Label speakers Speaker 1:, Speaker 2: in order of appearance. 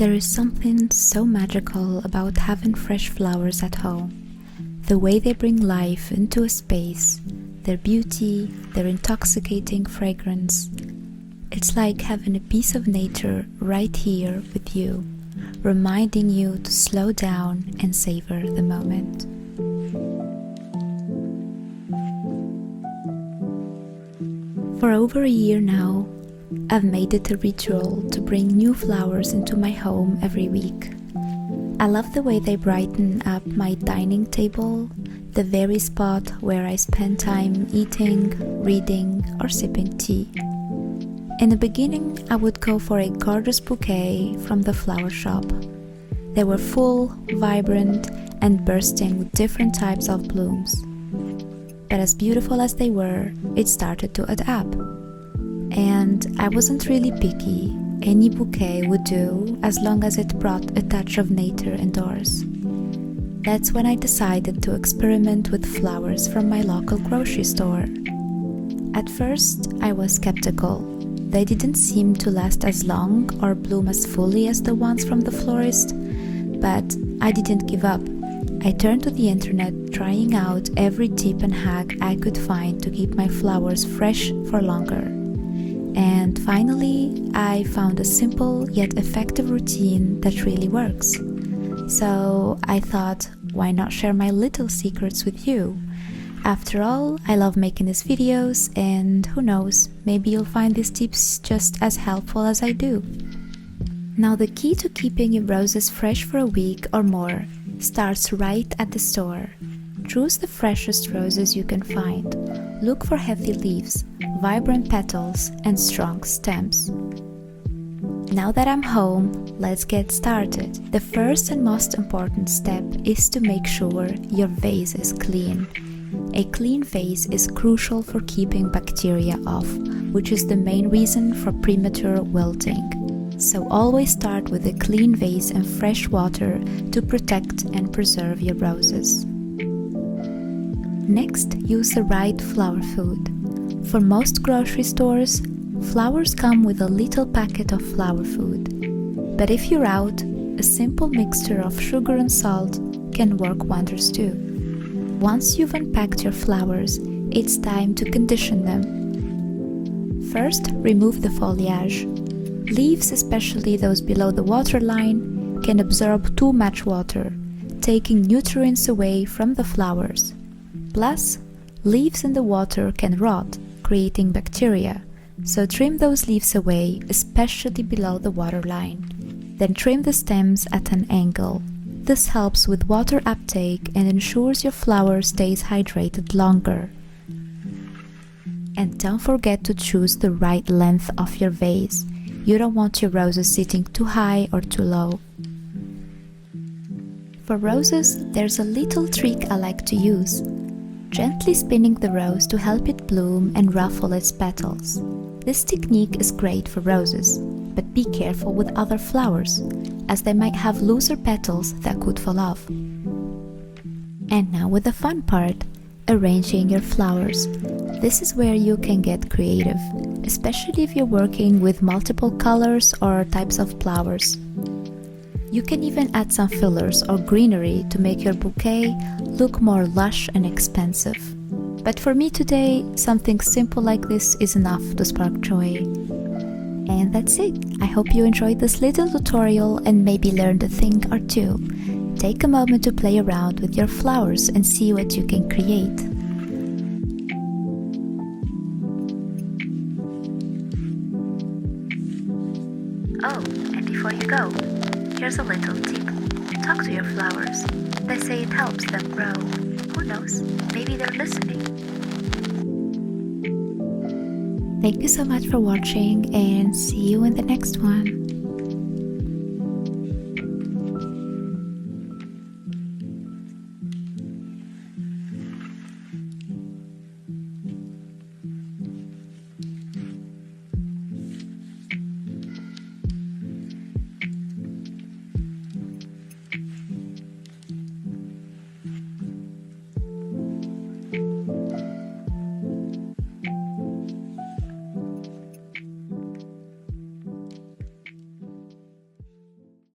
Speaker 1: There is something so magical about having fresh flowers at home. The way they bring life into a space, their beauty, their intoxicating fragrance. It's like having a piece of nature right here with you, reminding you to slow down and savor the moment. For over a year now, I've made it a ritual to bring new flowers into my home every week. I love the way they brighten up my dining table, the very spot where I spend time eating, reading, or sipping tea. In the beginning, I would go for a gorgeous bouquet from the flower shop. They were full, vibrant, and bursting with different types of blooms. But as beautiful as they were, it started to add up. And I wasn't really picky. Any bouquet would do as long as it brought a touch of nature indoors. That's when I decided to experiment with flowers from my local grocery store. At first, I was skeptical. They didn't seem to last as long or bloom as fully as the ones from the florist, but I didn't give up. I turned to the internet, trying out every tip and hack I could find to keep my flowers fresh for longer. And finally, I found a simple yet effective routine that really works. So I thought, why not share my little secrets with you? After all, I love making these videos, and who knows, maybe you'll find these tips just as helpful as I do. Now, the key to keeping your roses fresh for a week or more starts right at the store. Choose the freshest roses you can find. Look for healthy leaves, vibrant petals, and strong stems. Now that I'm home, let's get started. The first and most important step is to make sure your vase is clean. A clean vase is crucial for keeping bacteria off, which is the main reason for premature wilting. So always start with a clean vase and fresh water to protect and preserve your roses. Next, use the right flower food. For most grocery stores, flowers come with a little packet of flower food. But if you're out, a simple mixture of sugar and salt can work wonders too. Once you've unpacked your flowers, it's time to condition them. First, remove the foliage. Leaves, especially those below the waterline, can absorb too much water, taking nutrients away from the flowers. Plus, leaves in the water can rot, creating bacteria, so trim those leaves away, especially below the waterline. Then trim the stems at an angle. This helps with water uptake and ensures your flower stays hydrated longer. And don't forget to choose the right length of your vase. You don't want your roses sitting too high or too low. For roses, there's a little trick I like to use. Gently spinning the rose to help it bloom and ruffle its petals. This technique is great for roses, but be careful with other flowers, as they might have looser petals that could fall off. And now with the fun part, arranging your flowers. This is where you can get creative, especially if you're working with multiple colors or types of flowers. You can even add some fillers or greenery to make your bouquet look more lush and expensive. But for me today, something simple like this is enough to spark joy. And that's it. I hope you enjoyed this little tutorial and maybe learned a thing or two. Take a moment to play around with your flowers and see what you can create. Oh, and before you go, here's a little tip. Talk to your flowers. They say it helps them grow. Who knows? Maybe they're listening. Thank you so much for watching, and see you in the next one.